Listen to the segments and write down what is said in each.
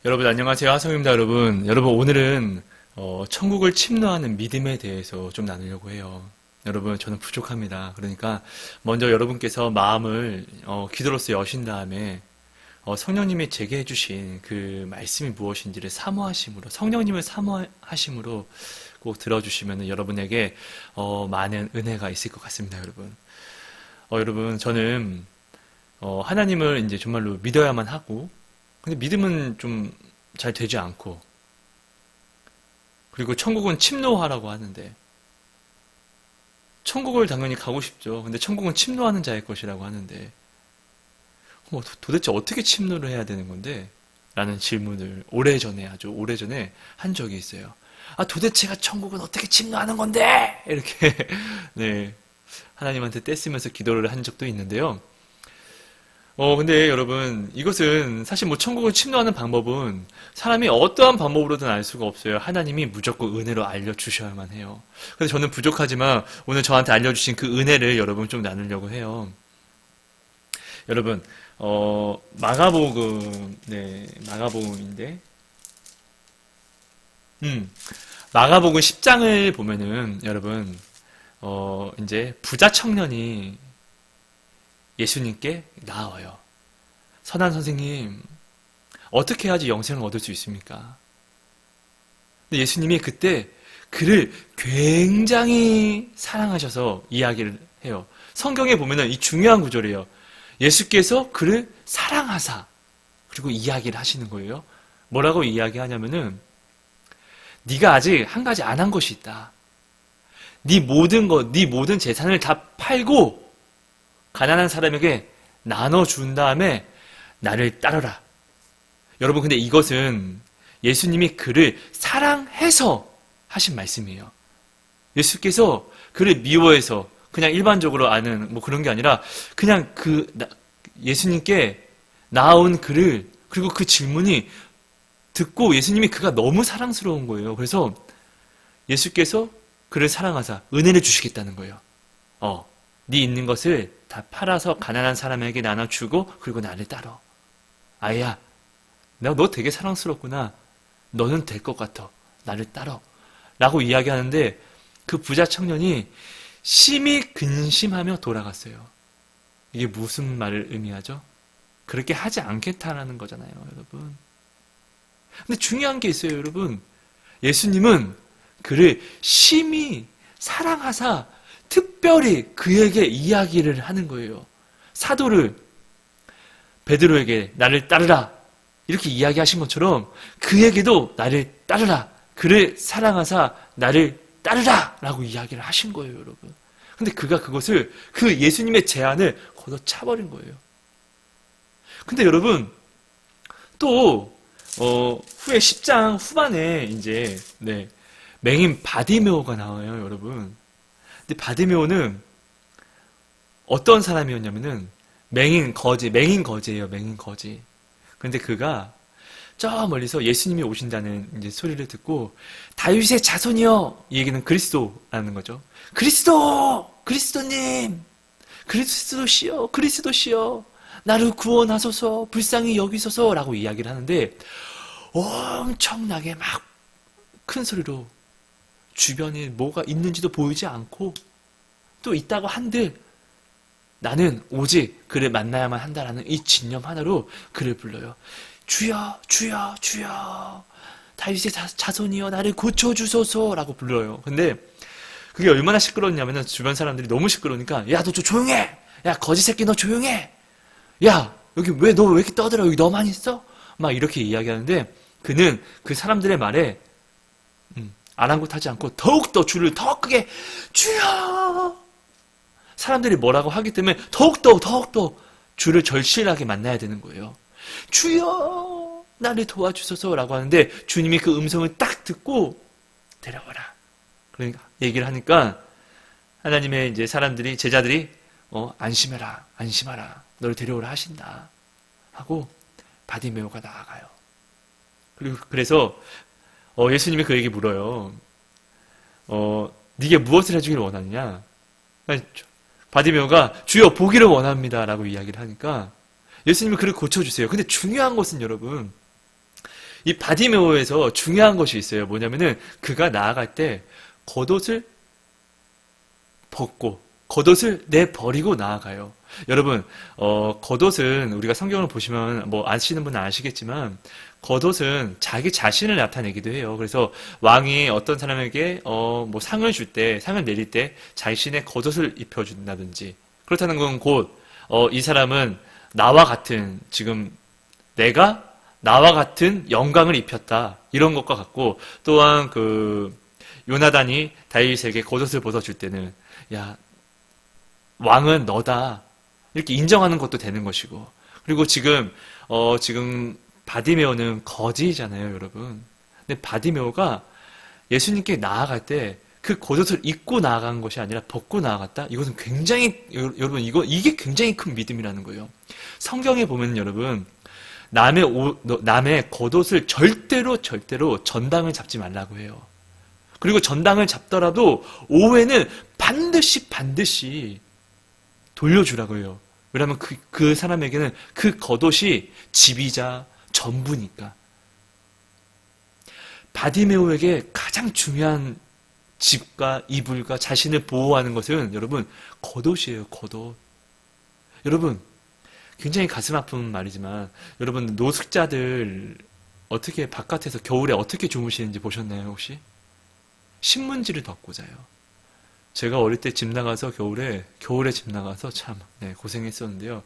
여러분 안녕하세요. 하성입니다. 여러분 오늘은 천국을 침노하는 믿음에 대해서 좀 나누려고 해요. 여러분 저는 부족합니다. 그러니까 먼저 여러분께서 마음을 기도로서 여신 다음에 성령님이 제게 해주신 그 말씀이 무엇인지를 사모하심으로, 성령님을 사모하심으로 꼭 들어주시면 여러분에게 많은 은혜가 있을 것 같습니다. 여러분 저는 하나님을 이제 정말로 믿어야만 하고, 근데 믿음은 좀 잘 되지 않고, 그리고 천국은 침노하라고 하는데, 천국을 당연히 가고 싶죠. 근데 천국은 침노하는 자의 것이라고 하는데, 도대체 어떻게 침노를 해야 되는 건데? 라는 질문을 아주 오래전에 한 적이 있어요. 도대체가 천국은 어떻게 침노하는 건데? 이렇게, 네, 하나님한테 떼쓰면서 기도를 한 적도 있는데요. 근데 여러분, 이것은 사실 천국을 침노하는 방법은 사람이 어떠한 방법으로든 알 수가 없어요. 하나님이 무조건 은혜로 알려주셔야만 해요. 그래서 저는 부족하지만 오늘 저한테 알려주신 그 은혜를 여러분 좀 나누려고 해요. 여러분, 마가복음, 네, 마가복음인데, 마가복음 10장을 보면은, 여러분, 이제 부자 청년이 예수님께 나와요. 선한 선생님, 어떻게 해야지 영생을 얻을 수 있습니까? 근데 예수님이 그때 그를 굉장히 사랑하셔서 이야기를 해요. 성경에 보면은 이 중요한 구절이에요. 예수께서 그를 사랑하사, 그리고 이야기를 하시는 거예요. 뭐라고 이야기하냐면은, 네가 아직 한 가지 안 한 것이 있다. 네 모든 재산을 다 팔고 가난한 사람에게 나눠준 다음에 나를 따르라. 여러분, 근데 이것은 예수님이 그를 사랑해서 하신 말씀이에요. 예수께서 그를 미워해서 그냥 일반적으로 아는 그런 게 아니라 그냥 예수님께 나온 그를, 그리고 그 질문이 듣고 예수님이 그가 너무 사랑스러운 거예요. 그래서 예수께서 그를 사랑하사 은혜를 주시겠다는 거예요. 네 있는 것을 다 팔아서 가난한 사람에게 나눠주고 그리고 나를 따라. 아이야, 내가 너 되게 사랑스럽구나. 너는 될 것 같아. 나를 따라. 라고 이야기하는데 그 부자 청년이 심히 근심하며 돌아갔어요. 이게 무슨 말을 의미하죠? 그렇게 하지 않겠다라는 거잖아요, 여러분. 근데 중요한 게 있어요, 여러분. 예수님은 그를 심히 사랑하사 특별히 그에게 이야기를 하는 거예요. 사도를 베드로에게 나를 따르라 이렇게 이야기하신 것처럼 그에게도 나를 따르라, 그를 사랑하사 나를 따르라 라고 이야기를 하신 거예요, 여러분. 근데 그가 그것을, 그 예수님의 제안을 걷어차버린 거예요. 근데 여러분, 또 후에 10장 후반에 이제 맹인 바디메오가 나와요, 여러분. 근데 바디메오는 어떤 사람이었냐면은 맹인 거지예요, 맹인 거지. 근데 그가 저 멀리서 예수님이 오신다는 이제 소리를 듣고 다윗의 자손이여, 이 얘기는 그리스도라는 거죠. 그리스도님, 그리스도시여, 나를 구원하소서, 불쌍히 여기소서라고 이야기를 하는데 엄청나게 막 큰 소리로 주변에 뭐가 있는지도 보이지 않고 또 있다고 한들 나는 오직 그를 만나야만 한다라는 이 진념 하나로 그를 불러요. 주여, 주여, 주여, 다윗의 자손이여 나를 고쳐주소서라고 불러요. 근데 그게 얼마나 시끄러웠냐면 주변 사람들이 너무 시끄러우니까 야, 너 좀 조용해! 야, 거지 새끼 너 조용해! 야, 여기 너 왜 이렇게 떠들어? 여기 너만 있어? 막 이렇게 이야기하는데 그는 그 사람들의 말에 아랑곳하지 않고 더욱더 주를 더 크게 주여! 사람들이 뭐라고 하기 때문에 더욱더 주를 절실하게 만나야 되는 거예요. 주여! 나를 도와주소서라고 하는데 주님이 그 음성을 딱 듣고 데려와라. 그러니까 얘기를 하니까 하나님의 이제 제자들이 안심하라. 너를 데려오라 하신다. 하고 바디메오가 나아가요. 그래서 예수님이 그에게 물어요. 네게 무엇을 해주기를 원하느냐? 바디메오가 주여 보기를 원합니다 라고 이야기를 하니까 예수님이 그를 고쳐주세요. 근데 중요한 것은 여러분, 이 바디메오에서 중요한 것이 있어요. 뭐냐면은 그가 나아갈 때 겉옷을 벗고 겉옷을 내버리고 나아가요. 여러분, 겉옷은 우리가 성경을 보시면 뭐 아시는 분은 아시겠지만 겉옷은 자기 자신을 나타내기도 해요. 그래서 왕이 어떤 사람에게 뭐 상을 줄 때, 상을 내릴 때 자신의 겉옷을 입혀준다든지, 그렇다는 건 곧 이 사람은 나와 같은, 지금 내가 나와 같은 영광을 입혔다, 이런 것과 같고, 또한 그 요나단이 다윗에게 겉옷을 벗어줄 때는 야, 왕은 너다, 이렇게 인정하는 것도 되는 것이고, 그리고 지금 바디메오는 거지잖아요, 여러분. 근데 바디메오가 예수님께 나아갈 때 그 겉옷을 입고 나아간 것이 아니라 벗고 나아갔다? 이것은 굉장히, 여러분, 이게 굉장히 큰 믿음이라는 거예요. 성경에 보면 여러분, 남의 겉옷을 절대로 전당을 잡지 말라고 해요. 그리고 전당을 잡더라도 오후에는 반드시 돌려주라고 해요. 왜냐하면 그 사람에게는 그 겉옷이 집이자 전부니까. 바디메오에게 가장 중요한 집과 이불과 자신을 보호하는 것은 여러분 겉옷이에요. 겉옷. 여러분 굉장히 가슴 아픈 말이지만 여러분 노숙자들 어떻게 바깥에서 겨울에 어떻게 주무시는지 보셨나요 혹시? 신문지를 덮고 자요. 제가 어릴 때 집 나가서 겨울에 집 나가서 참 고생했었는데요.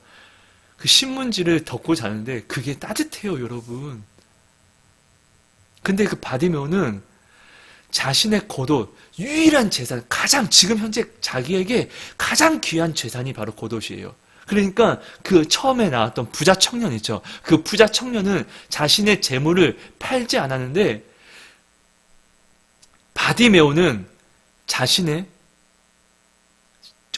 그 신문지를 덮고 자는데 그게 따뜻해요, 여러분. 근데 그 바디메오는 자신의 겉옷, 유일한 재산, 지금 현재 자기에게 가장 귀한 재산이 바로 겉옷이에요. 그러니까 그 처음에 나왔던 부자 청년 있죠. 그 부자 청년은 자신의 재물을 팔지 않았는데 바디메오는 자신의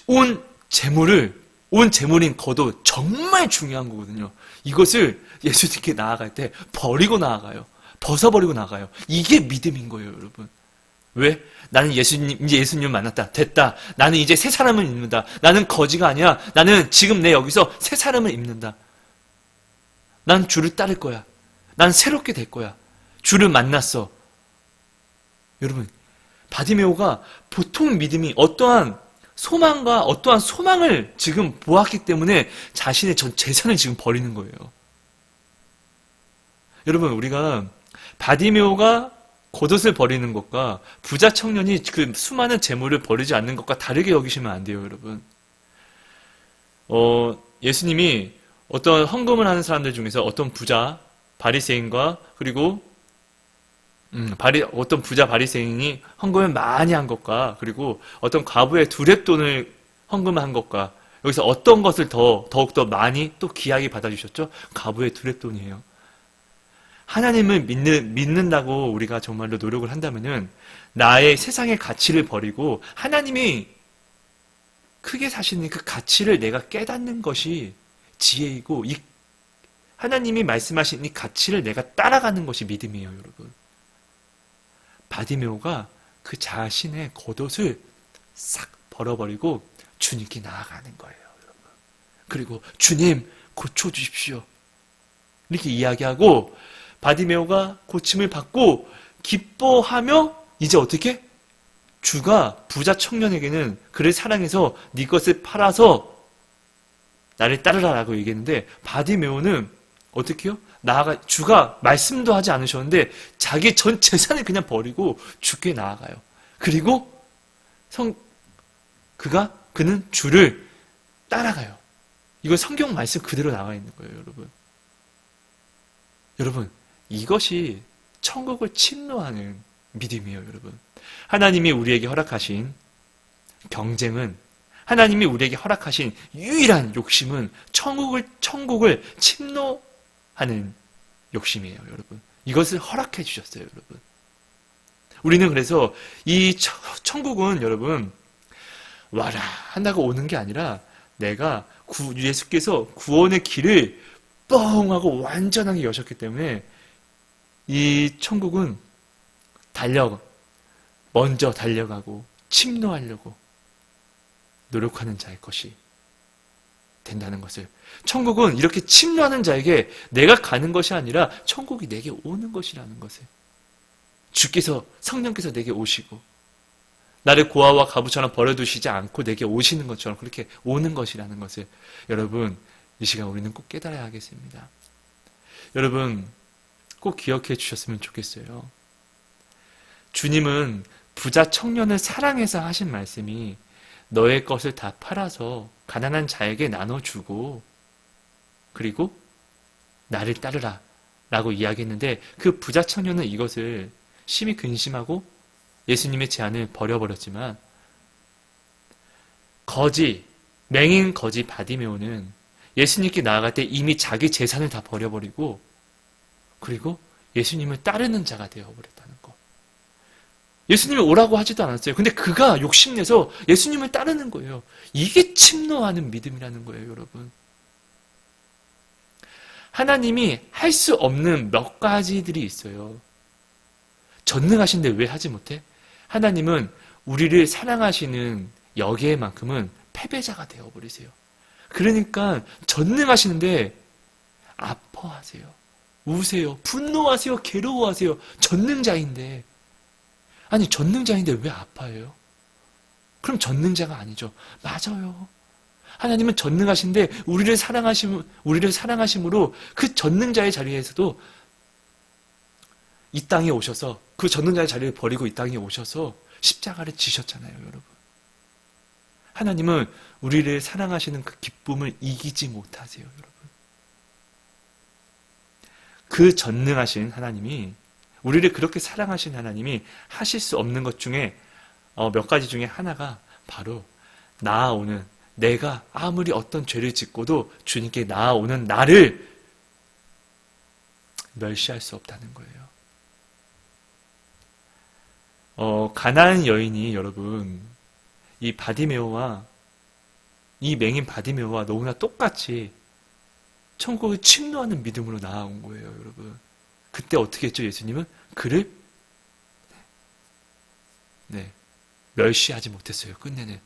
온 재물인 겉옷, 정말 중요한 거거든요. 이것을 예수님께 나아갈 때 버리고 나아가요. 벗어버리고 나가요. 이게 믿음인 거예요, 여러분. 왜? 나는 이제 예수님 만났다. 됐다. 나는 이제 새 사람을 입는다. 나는 거지가 아니야. 나는 지금 내 여기서 새 사람을 입는다. 난 주를 따를 거야. 난 새롭게 될 거야. 주를 만났어. 여러분, 바디메오가 보통 믿음이 어떠한 소망을 지금 보았기 때문에 자신의 전 재산을 지금 버리는 거예요. 여러분, 우리가 바디메오가 겉옷을 버리는 것과 부자 청년이 그 수많은 재물을 버리지 않는 것과 다르게 여기시면 안 돼요, 여러분. 예수님이 어떤 헌금을 하는 사람들 중에서 어떤 부자 바리새인과 그리고 어떤 부자 바리새인이 헌금을 많이 한 것과 그리고 어떤 과부의 두렙돈을 헌금한 것과 여기서 어떤 것을 더욱더 많이 또 귀하게 받아주셨죠? 과부의 두렙돈이에요. 하나님을 믿는다고 우리가 정말로 노력을 한다면은 나의 세상의 가치를 버리고 하나님이 크게 사시는 그 가치를 내가 깨닫는 것이 지혜이고 하나님이 말씀하신 이 가치를 내가 따라가는 것이 믿음이에요, 여러분. 바디메오가 그 자신의 겉옷을 싹 벌어버리고 주님께 나아가는 거예요, 여러분. 그리고 주님 고쳐주십시오. 이렇게 이야기하고 바디메오가 고침을 받고 기뻐하며 이제 어떻게? 주가 부자 청년에게는 그를 사랑해서 네 것을 팔아서 나를 따르라라고 얘기했는데 바디메오는 어떻게 해요? 주가 말씀도 하지 않으셨는데 자기 전 재산을 그냥 버리고 주께 나아가요. 그리고 그는 주를 따라가요. 이거 성경 말씀 그대로 나와 있는 거예요, 여러분. 여러분, 이것이 천국을 침노하는 믿음이에요, 여러분. 하나님이 우리에게 허락하신 경쟁은, 하나님이 우리에게 허락하신 유일한 욕심은 천국을 침노하는 욕심이에요, 여러분. 이것을 허락해 주셨어요, 여러분. 우리는 그래서 이 천국은 여러분 와라 한다고 오는 게 아니라 내가 예수께서 구원의 길을 뻥 하고 완전하게 여셨기 때문에 이 천국은 먼저 달려가고 침노하려고 노력하는 자의 것이 된다는 것을. 천국은 이렇게 침노하는 자에게 내가 가는 것이 아니라 천국이 내게 오는 것이라는 것을. 주께서, 성령께서 내게 오시고 나를 고아와 가부처럼 버려두시지 않고 내게 오시는 것처럼 그렇게 오는 것이라는 것을 여러분 이 시간 우리는 꼭 깨달아야 하겠습니다. 여러분 꼭 기억해 주셨으면 좋겠어요. 주님은 부자 청년을 사랑해서 하신 말씀이 너의 것을 다 팔아서 가난한 자에게 나눠주고 그리고 나를 따르라 라고 이야기했는데 그 부자 청년은 이것을 심히 근심하고 예수님의 제안을 버려버렸지만 맹인 거지 바디메오는 예수님께 나아갈 때 이미 자기 재산을 다 버려버리고 그리고 예수님을 따르는 자가 되어버렸다는 것. 예수님이 오라고 하지도 않았어요. 근데 그가 욕심내서 예수님을 따르는 거예요. 이게 침노하는 믿음이라는 거예요, 여러분. 하나님이 할 수 없는 몇 가지들이 있어요. 전능하신데 왜 하지 못해? 하나님은 우리를 사랑하시는 여기에만큼은 패배자가 되어버리세요. 그러니까 전능하시는데 아파하세요. 우세요. 분노하세요. 괴로워하세요. 전능자인데. 아니 전능자인데 왜 아파해요? 그럼 전능자가 아니죠. 맞아요. 하나님은 전능하신데 우리를 사랑하심으로 그 전능자의 자리에서도 이 땅에 오셔서 그 전능자의 자리를 버리고 이 땅에 오셔서 십자가를 지셨잖아요, 여러분. 하나님은 우리를 사랑하시는 그 기쁨을 이기지 못하세요, 여러분. 그 전능하신 하나님이 우리를 그렇게 사랑하신 하나님이 하실 수 없는 것 중에 몇 가지 중에 하나가 바로 나아오는 내가 아무리 어떤 죄를 짓고도 주님께 나아오는 나를 멸시할 수 없다는 거예요. 가나안 여인이 여러분 이 바디메오와 이 맹인 바디메오와 너무나 똑같이 천국을 침노하는 믿음으로 나아온 거예요, 여러분. 그때 어떻게 했죠, 예수님은? 그를 멸시하지 못했어요, 끝내는.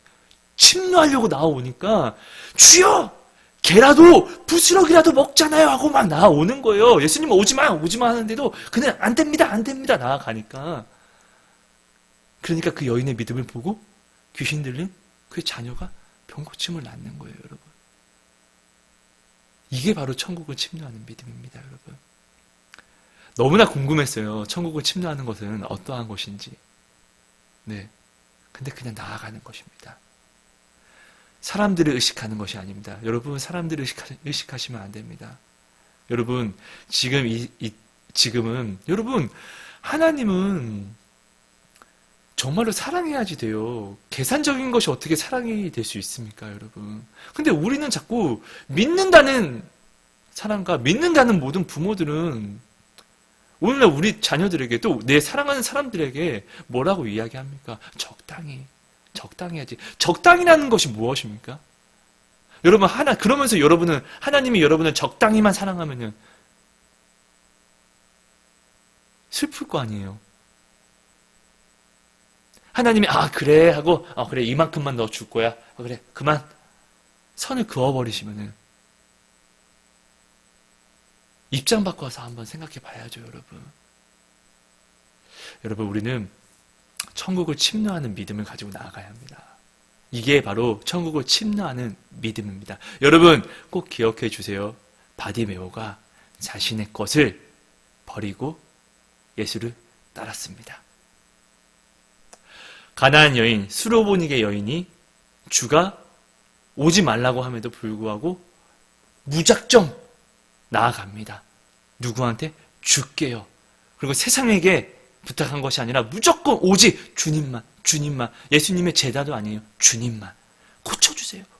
침노하려고 나오니까 주여! 개라도 부스러기라도 먹잖아요 하고 막 나오는 거예요. 예수님은 오지마 하는데도 그냥 안 됩니다 나아가니까. 그러니까 그 여인의 믿음을 보고 귀신 들린 그 자녀가 병고침을 낳는 거예요, 여러분. 이게 바로 천국을 침노하는 믿음입니다, 여러분. 너무나 궁금했어요. 천국을 침노하는 것은 어떠한 것인지. 네. 근데 그냥 나아가는 것입니다. 사람들을 의식하는 것이 아닙니다. 여러분, 사람들을 의식하시면 안 됩니다. 여러분, 지금은, 여러분, 하나님은 정말로 사랑해야지 돼요. 계산적인 것이 어떻게 사랑이 될 수 있습니까, 여러분? 근데 우리는 자꾸 믿는다는 사람과 믿는다는 모든 부모들은 오늘날 우리 자녀들에게 또 내 사랑하는 사람들에게 뭐라고 이야기합니까? 적당히 해야지. 적당이라는 것이 무엇입니까? 여러분, 그러면서 하나님이 여러분을 적당히만 사랑하면은 슬플 거 아니에요. 하나님이 그래 하고 그래 이만큼만 너 줄 거야. 그래 그만 선을 그어버리시면은 입장 바꿔서 한번 생각해 봐야죠, 여러분. 여러분, 우리는 천국을 침노하는 믿음을 가지고 나아가야 합니다. 이게 바로 천국을 침노하는 믿음입니다. 여러분 꼭 기억해 주세요. 바디메오가 자신의 것을 버리고 예수를 따랐습니다. 가나안 여인, 수로보닉의 여인이 주가 오지 말라고 함에도 불구하고 무작정 나아갑니다. 누구한테? 주께요. 그리고 세상에게 부탁한 것이 아니라 무조건 오직 주님만. 예수님의 제자도 아니에요. 주님만.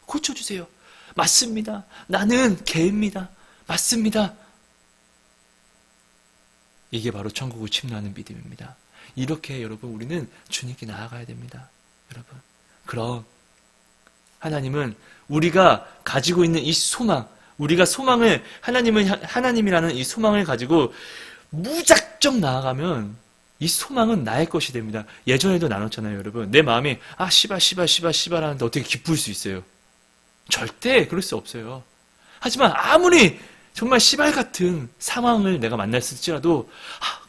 고쳐주세요. 맞습니다. 나는 개입니다. 맞습니다. 이게 바로 천국을 침노하는 믿음입니다. 이렇게 여러분 우리는 주님께 나아가야 됩니다. 여러분. 그럼 하나님은 우리가 가지고 있는 이 소망, 우리가 소망을 하나님이라는 이 소망을 가지고 무작정 나아가면 이 소망은 나의 것이 됩니다. 예전에도 나눴잖아요, 여러분. 내 마음이 씨발 하는데 어떻게 기쁠 수 있어요? 절대 그럴 수 없어요. 하지만 아무리 정말 시발 같은 상황을 내가 만났을지라도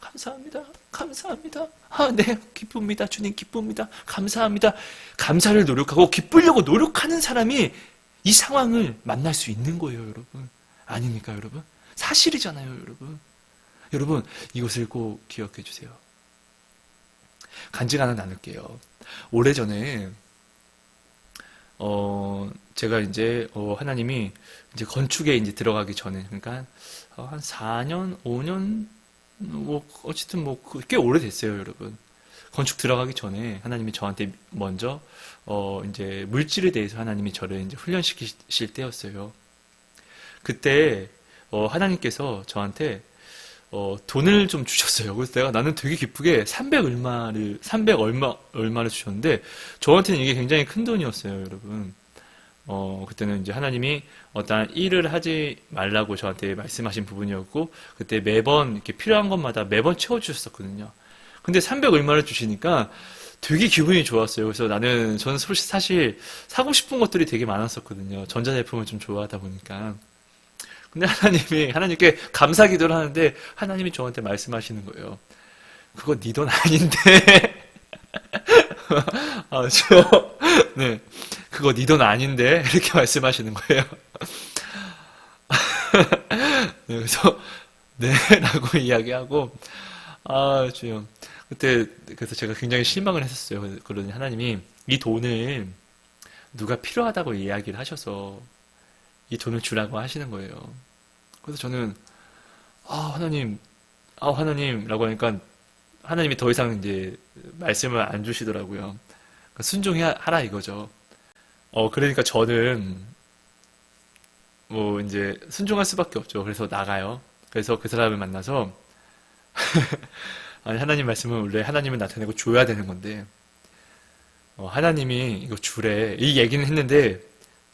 감사합니다. 감사합니다. 네, 기쁩니다. 주님 기쁩니다. 감사합니다. 감사를 노력하고 기쁘려고 노력하는 사람이 이 상황을 만날 수 있는 거예요, 여러분. 아닙니까, 여러분? 사실이잖아요, 여러분. 여러분, 이것을 꼭 기억해 주세요. 간증 하나 나눌게요. 오래전에 제가 이제 하나님이 이제 건축에 이제 들어가기 전에, 그러니까 한 4년, 5년, 뭐 어쨌든 뭐 꽤 오래됐어요, 여러분. 건축 들어가기 전에 하나님이 저한테 먼저 이제 물질에 대해서 하나님이 저를 이제 훈련시키실 때였어요. 그때 하나님께서 저한테 돈을 좀 주셨어요. 그래서 나는 되게 기쁘게 300 얼마를 주셨는데, 저한테는 이게 굉장히 큰 돈이었어요, 여러분. 그때는 이제 하나님이 어떤 일을 하지 말라고 저한테 말씀하신 부분이었고, 그때 매번 이렇게 필요한 것마다 매번 채워주셨었거든요. 근데 300 얼마를 주시니까 되게 기분이 좋았어요. 그래서 저는 사실 사고 싶은 것들이 되게 많았었거든요. 전자제품을 좀 좋아하다 보니까. 근데 하나님께 감사 기도를 하는데, 하나님이 저한테 말씀하시는 거예요. 그거 네 돈 아닌데. 네. 그거 네 돈 아닌데. 이렇게 말씀하시는 거예요. 네, 그래서, 네. 라고 이야기하고, 주여. 그래서 제가 굉장히 실망을 했었어요. 그러니 하나님이 이 돈을 누가 필요하다고 이야기를 하셔서 이 돈을 주라고 하시는 거예요. 그래서 저는 하나님라고 하니까 하나님이 더 이상 이제 말씀을 안 주시더라고요. 그러니까 순종하라 이거죠. 그러니까 저는 뭐 이제 순종할 수밖에 없죠. 그래서 나가요. 그래서 그 사람을 만나서 아니, 하나님 말씀은 원래 하나님은 나타내고 줘야 되는 건데, 하나님이 이거 주래 이 얘기는 했는데,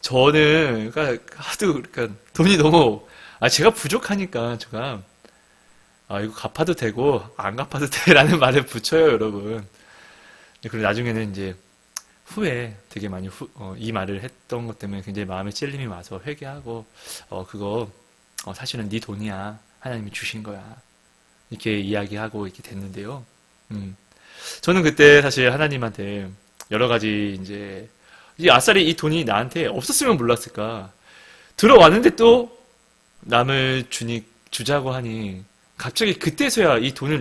저는 그러니까 하도 그러니까 돈이 너무 제가 부족하니까 제가 이거 갚아도 되고 안 갚아도 돼라는 말을 붙여요, 여러분. 그리고 나중에는 이제 후에 되게 많이 이 말을 했던 것 때문에 굉장히 마음에 찔림이 와서 회개하고 그거 사실은 네 돈이야, 하나님이 주신 거야, 이렇게 이야기하고 이렇게 됐는데요. 저는 그때 사실 하나님한테 여러 가지 이제 아싸리 이 돈이 나한테 없었으면 몰랐을까. 들어왔는데 또 남을 주자고 하니 갑자기 그때서야 이 돈을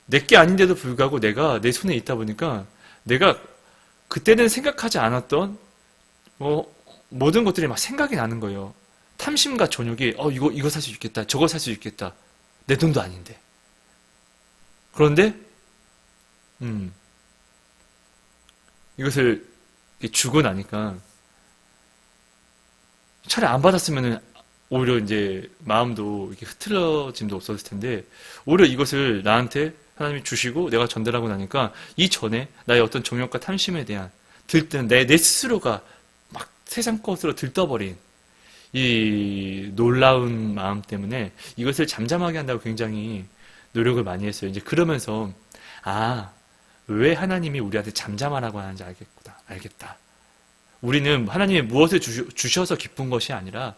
내게 아닌데도 불구하고 내가 내 손에 있다 보니까 내가 그때는 생각하지 않았던 모든 것들이 막 생각이 나는 거예요. 탐심과 jon욕이 이거 살 수 있겠다, 저거 살 수 있겠다. 내 돈도 아닌데. 그런데 이것을 주고 나니까 차라리 안 받았으면 오히려 이제 마음도 이렇게 흐트러짐도 없었을 텐데, 오히려 이것을 나한테 하나님이 주시고 내가 전달하고 나니까 이전에 나의 어떤 정욕과 탐심에 대한 들뜬 내 스스로가 막 세상 것으로 들떠버린 이 놀라운 마음 때문에 이것을 잠잠하게 한다고 굉장히 노력을 많이 했어요. 이제 그러면서 왜 하나님이 우리한테 잠잠하라고 하는지 알겠다. 우리는 하나님이 무엇을 주셔서 기쁜 것이 아니라,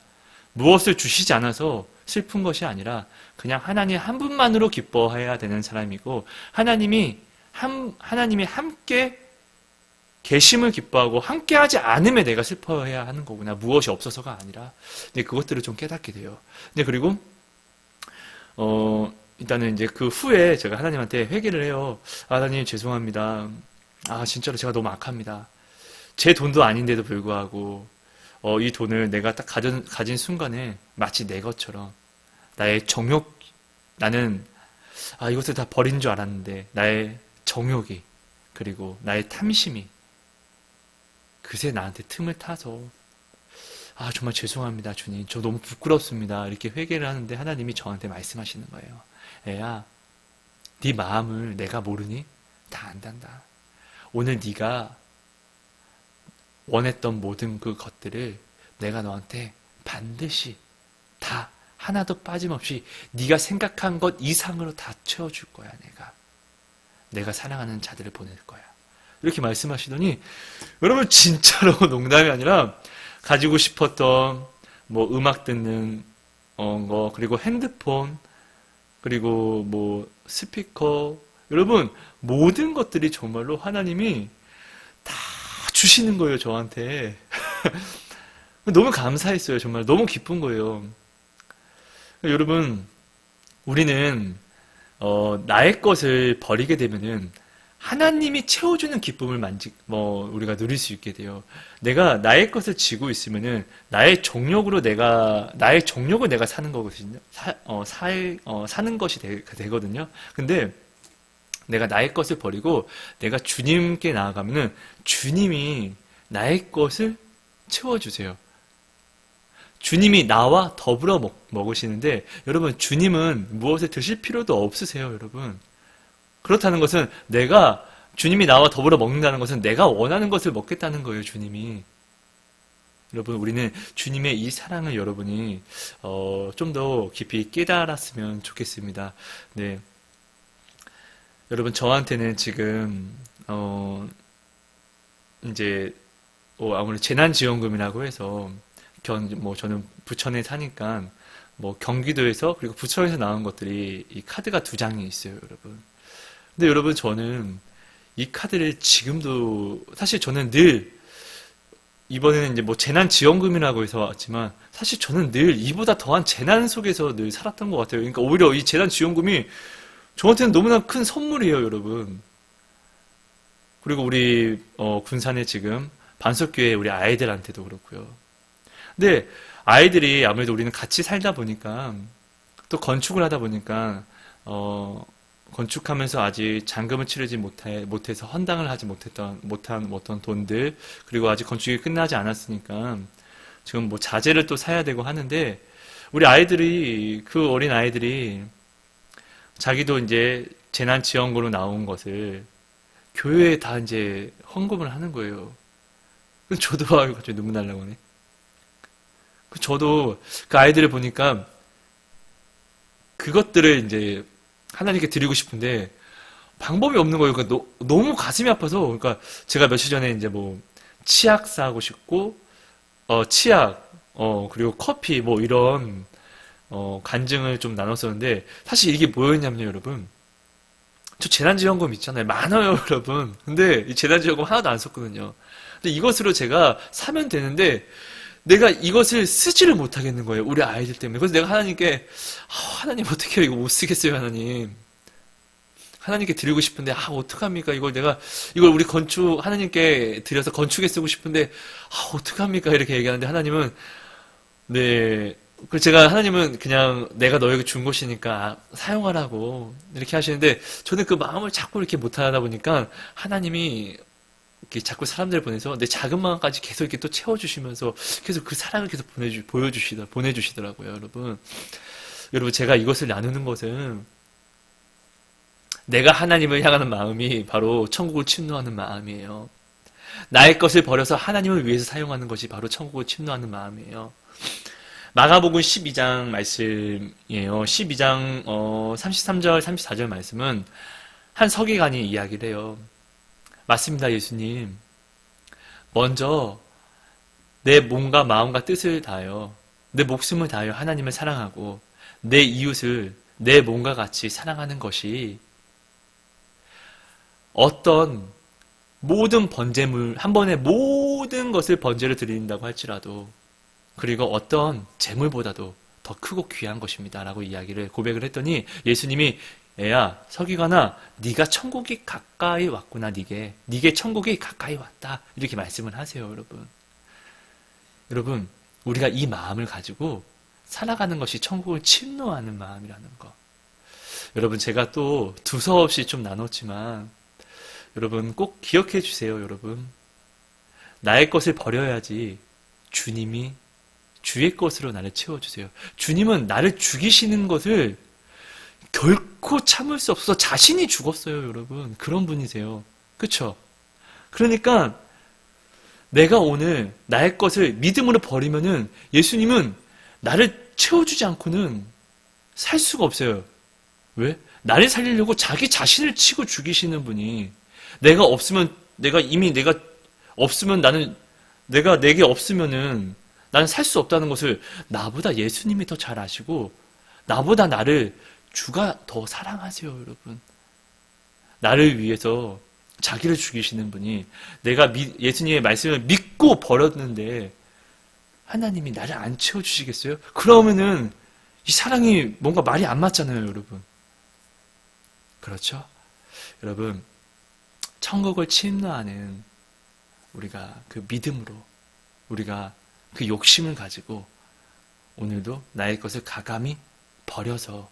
무엇을 주시지 않아서 슬픈 것이 아니라 그냥 하나님 한 분만으로 기뻐해야 되는 사람이고, 하나님이 함께 계심을 기뻐하고 함께 하지 않음에 내가 슬퍼해야 하는 거구나. 무엇이 없어서가 아니라. 근데 그것들을 좀 깨닫게 돼요. 근데 그리고 일단은 이제 그 후에 제가 하나님한테 회개를 해요. 하나님 죄송합니다. 진짜로 제가 너무 악합니다. 제 돈도 아닌데도 불구하고 이 돈을 내가 딱 가진 순간에 마치 내 것처럼 나의 정욕, 나는 이것을 다 버린 줄 알았는데 나의 정욕이 그리고 나의 탐심이 그새 나한테 틈을 타서 정말 죄송합니다, 주님. 저 너무 부끄럽습니다. 이렇게 회개를 하는데 하나님이 저한테 말씀하시는 거예요. 애야, 네 마음을 내가 모르니? 다 안단다. 오늘 네가 원했던 모든 그 것들을 내가 너한테 반드시 다 하나도 빠짐없이 네가 생각한 것 이상으로 다 채워줄 거야. 내가 사랑하는 자들을 보낼 거야. 이렇게 말씀하시더니, 여러분 진짜로 농담이 아니라 가지고 싶었던 뭐 음악 듣는 거, 그리고 핸드폰, 그리고 뭐 스피커, 여러분 모든 것들이 정말로 하나님이 다 주시는 거예요, 저한테. 너무 감사했어요. 정말 너무 기쁜 거예요. 여러분, 우리는 나의 것을 버리게 되면은 하나님이 채워주는 기쁨을 우리가 누릴 수 있게 돼요. 내가 나의 것을 지고 있으면은 나의 정욕을 내가 사는 거거든요. 사는 것이 되거든요. 근데 내가 나의 것을 버리고 내가 주님께 나아가면은 주님이 나의 것을 채워주세요. 주님이 나와 더불어 먹으시는데, 여러분, 주님은 무엇을 드실 필요도 없으세요, 여러분. 그렇다는 것은 주님이 나와 더불어 먹는다는 것은 내가 원하는 것을 먹겠다는 거예요, 주님이. 여러분, 우리는 주님의 이 사랑을 여러분이 좀 더 깊이 깨달았으면 좋겠습니다. 네. 여러분, 저한테는 지금 이제 아무래도 재난지원금이라고 해서 저는 부천에 사니까 경기도에서 그리고 부천에서 나온 것들이 이 카드가 2장이 있어요, 여러분. 근데 여러분, 저는 이 카드를 지금도 사실 저는 늘 이번에는 이제 재난지원금이라고 해서 왔지만 사실 저는 늘 이보다 더한 재난 속에서 늘 살았던 것 같아요. 그러니까 오히려 이 재난지원금이 저한테는 너무나 큰 선물이에요, 여러분. 그리고 우리 군산에 지금 반석교회 우리 아이들한테도 그렇고요. 근데 아이들이 아무래도 우리는 같이 살다 보니까 또 건축을 하다 보니까 건축하면서 아직 잔금을 치르지 못해서 헌당을 하지 못한 어떤 돈들, 그리고 아직 건축이 끝나지 않았으니까 지금 자재를 또 사야 되고 하는데, 우리 아이들이, 그 어린 아이들이 자기도 이제 재난지원금으로 나온 것을 교회에 다 이제 헌금을 하는 거예요. 그래서 저도 갑자기 눈물 나려고 하네. 저도 그 아이들을 보니까 그것들을 이제 하나님께 드리고 싶은데 방법이 없는 거예요. 그러니까 너무 가슴이 아파서. 그러니까 제가 며칠 전에 이제 치약 사고 싶고, 치약, 그리고 커피 이런 간증을 좀 나눴었는데, 사실 이게 뭐였냐면요, 여러분. 저 재난지원금 있잖아요. 많아요, 여러분. 근데 이 재난지원금 하나도 안 썼거든요. 근데 이것으로 제가 사면 되는데 내가 이것을 쓰지를 못하겠는 거예요. 우리 아이들 때문에. 그래서 내가 하나님께 하나님 어떻게 해요? 이거 못 쓰겠어요, 하나님. 하나님께 드리고 싶은데 어떡합니까? 이걸 우리 하나님께 드려서 건축에 쓰고 싶은데 어떡합니까? 이렇게 얘기하는데 하나님은 네. 하나님은 그냥 내가 너에게 준 것이니까 사용하라고 이렇게 하시는데, 저는 그 마음을 자꾸 이렇게 못하다 보니까 하나님이 이렇게 자꾸 사람들 보내서 내 작은 마음까지 계속 이렇게 또 채워주시면서 계속 그 사랑을 계속 보내주시더라고요, 여러분. 여러분, 제가 이것을 나누는 것은 내가 하나님을 향하는 마음이 바로 천국을 침노하는 마음이에요. 나의 것을 버려서 하나님을 위해서 사용하는 것이 바로 천국을 침노하는 마음이에요. 마가복음 12장 말씀이에요. 12장 33절 34절 말씀은 한 서기관이 이야기를 해요. 맞습니다, 예수님. 먼저 내 몸과 마음과 뜻을 다하여, 내 목숨을 다하여 하나님을 사랑하고 내 이웃을 내 몸과 같이 사랑하는 것이 어떤 모든 번제물, 한 번에 모든 것을 번제를 드린다고 할지라도, 그리고 어떤 재물보다도 더 크고 귀한 것입니다 라고 고백을 했더니 예수님이 애야, 서기관아, 네가 천국이 가까이 왔구나. 네게 천국이 가까이 왔다, 이렇게 말씀을 하세요. 여러분, 우리가 이 마음을 가지고 살아가는 것이 천국을 침노하는 마음이라는 거. 여러분, 제가 또 두서없이 좀 나눴지만 여러분 꼭 기억해 주세요. 여러분, 나의 것을 버려야지 주님이 주의 것으로 나를 채워주세요. 주님은 나를 죽이시는 것을 결코 참을 수 없어서 자신이 죽었어요, 여러분. 그런 분이세요. 그쵸? 그러니까 내가 오늘 나의 것을 믿음으로 버리면은 예수님은 나를 채워주지 않고는 살 수가 없어요. 왜? 나를 살리려고 자기 자신을 치고 죽이시는 분이, 내가 없으면 나는 내게 없으면은 나는 살 수 없다는 것을 나보다 예수님이 더 잘 아시고 나보다 나를 주가 더 사랑하세요, 여러분. 나를 위해서 자기를 죽이시는 분이 내가 예수님의 말씀을 믿고 버렸는데 하나님이 나를 안 채워주시겠어요? 그러면은 이 사랑이 뭔가 말이 안 맞잖아요, 여러분. 그렇죠? 여러분, 천국을 침노하는 우리가 그 믿음으로, 우리가 그 욕심을 가지고 오늘도 나의 것을 가감히 버려서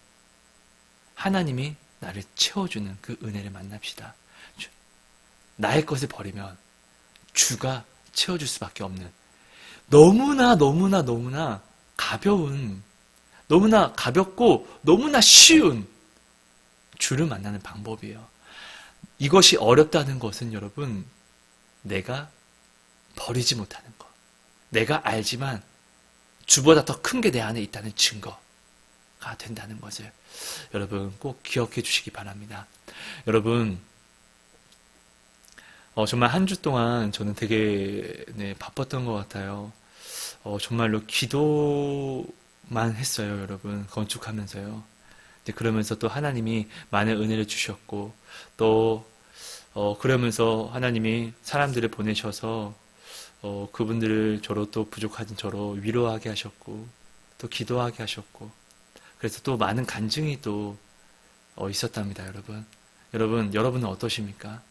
하나님이 나를 채워주는 그 은혜를 만납시다. 나의 것을 버리면 주가 채워줄 수밖에 없는 너무나 가벼운, 너무나 가볍고 너무나 쉬운 주를 만나는 방법이에요. 이것이 어렵다는 것은 여러분, 내가 버리지 못하는 것, 내가 알지만 주보다 더 큰 게 내 안에 있다는 증거가 된다는 것을 여러분 꼭 기억해 주시기 바랍니다. 여러분, 정말 한 주 동안 저는 되게 바빴던 것 같아요. 정말로 기도만 했어요, 여러분. 건축하면서요. 그러면서 또 하나님이 많은 은혜를 주셨고, 또 그러면서 하나님이 사람들을 보내셔서 그분들을 저로 또 부족한 저로 위로하게 하셨고, 또 기도하게 하셨고, 그래서 또 많은 간증이 또 있었답니다, 여러분. 여러분은 어떠십니까?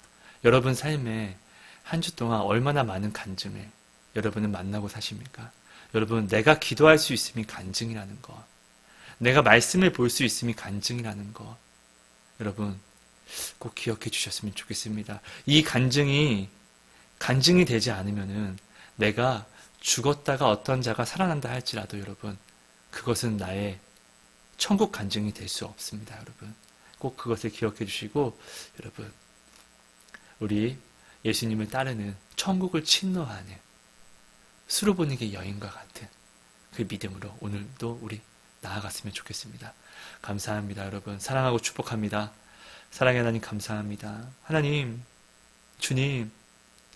여러분 삶에 한 주 동안 얼마나 많은 간증을 여러분은 만나고 사십니까? 여러분, 내가 기도할 수 있음이 간증이라는 것, 내가 말씀을 볼 수 있음이 간증이라는 것, 여러분 꼭 기억해 주셨으면 좋겠습니다. 이 간증이 되지 않으면은 내가 죽었다가 어떤 자가 살아난다 할지라도 여러분, 그것은 나의 천국 간증이 될 수 없습니다. 여러분 꼭 그것을 기억해 주시고, 여러분 우리 예수님을 따르는 천국을 침노하는 수르보니게 여인과 같은 그 믿음으로 오늘도 우리 나아갔으면 좋겠습니다. 감사합니다, 여러분. 사랑하고 축복합니다. 사랑의 하나님 감사합니다. 하나님, 주님,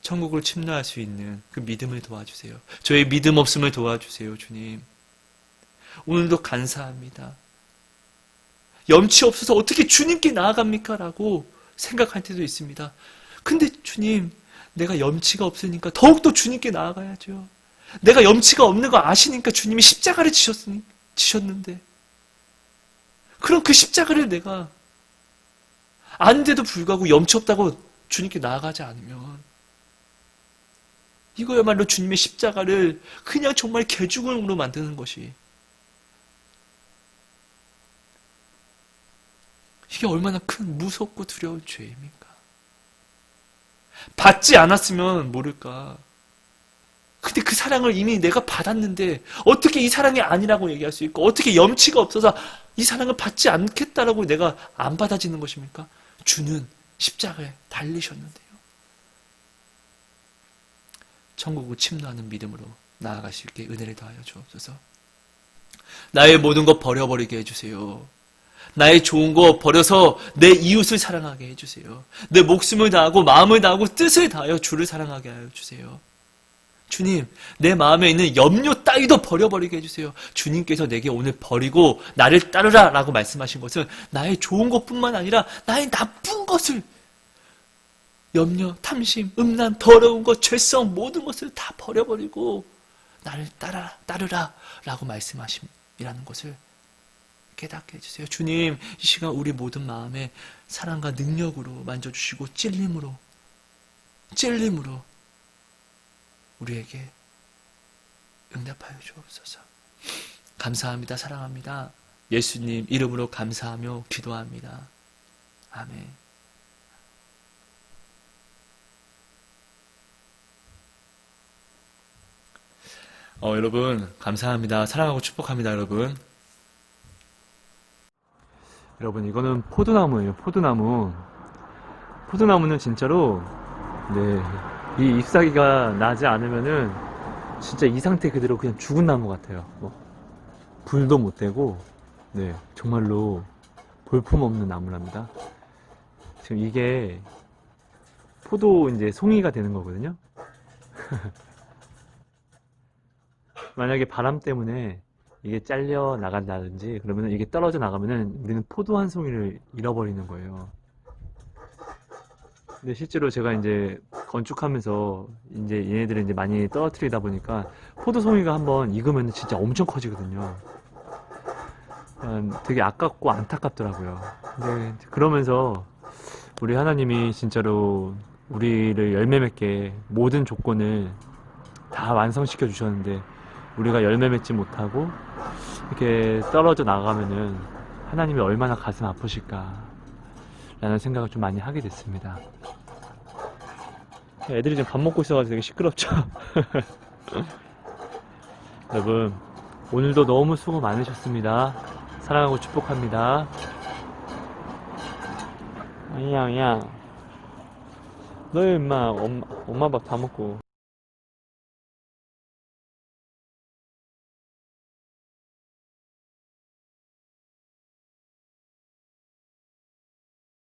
천국을 침노할 수 있는 그 믿음을 도와주세요. 저의 믿음 없음을 도와주세요, 주님. 오늘도 감사합니다. 염치 없어서 어떻게 주님께 나아갑니까? 라고 생각할 때도 있습니다. 근데 주님, 내가 염치가 없으니까 더욱더 주님께 나아가야죠. 내가 염치가 없는 거 아시니까 주님이 십자가를 지셨는데, 그럼 그 십자가를 내가 아는데도 불구하고 염치 없다고 주님께 나아가지 않으면, 이거야말로 주님의 십자가를 그냥 정말 개죽음으로 만드는 것이, 이게 얼마나 큰 무섭고 두려운 죄입니까? 받지 않았으면 모를까. 근데 그 사랑을 이미 내가 받았는데 어떻게 이 사랑이 아니라고 얘기할 수 있고, 어떻게 염치가 없어서 이 사랑을 받지 않겠다라고 내가 안 받아지는 것입니까? 주는 십자가에 달리셨는데요. 천국을 침노하는 믿음으로 나아갈 수 있게 은혜를 더하여 주옵소서. 나의 모든 것 버려버리게 해주세요. 나의 좋은 거 버려서 내 이웃을 사랑하게 해주세요. 내 목숨을 다하고 마음을 다하고 뜻을 다하여 주를 사랑하게 하여 주세요. 주님, 내 마음에 있는 염려 따위도 버려버리게 해주세요. 주님께서 내게 오늘 버리고 나를 따르라 라고 말씀하신 것은 나의 좋은 것뿐만 아니라 나의 나쁜 것을, 염려, 탐심, 음란, 더러운 것, 죄성, 모든 것을 다 버려버리고 나를 따르라 라고 말씀하심이라는 것을 깨닫게 해주세요. 주님, 이 시간 우리 모든 마음에 사랑과 능력으로 만져주시고 찔림으로 우리에게 응답하여 주옵소서. 감사합니다. 사랑합니다. 예수님 이름으로 감사하며 기도합니다. 아멘. 여러분 감사합니다. 사랑하고 축복합니다. 여러분 이거는 포도나무예요. 포도나무는 진짜로 이 잎사귀가 나지 않으면은 진짜 이 상태 그대로 그냥 죽은 나무 같아요. 불도 못 대고 정말로 볼품없는 나무랍니다. 지금 이게 포도 이제 송이가 되는 거거든요. 만약에 바람 때문에 이게 잘려 나간다든지 그러면 이게 떨어져 나가면은 우리는 포도 한 송이를 잃어버리는 거예요. 근데 실제로 제가 이제 건축하면서 이제 얘네들을 이제 많이 떨어뜨리다 보니까 포도 송이가 한번 익으면 진짜 엄청 커지거든요. 되게 아깝고 안타깝더라고요. 근데 그러면서 우리 하나님이 진짜로 우리를 열매 맺게 모든 조건을 다 완성시켜 주셨는데 우리가 열매 맺지 못하고 이렇게 떨어져 나가면은 하나님이 얼마나 가슴 아프실까 라는 생각을 좀 많이 하게 됐습니다. 애들이 지금 밥 먹고 있어가지고 되게 시끄럽죠. 여러분 오늘도 너무 수고 많으셨습니다. 사랑하고 축복합니다. 아니야, 아니야. 너 임마 엄마 밥 다 먹고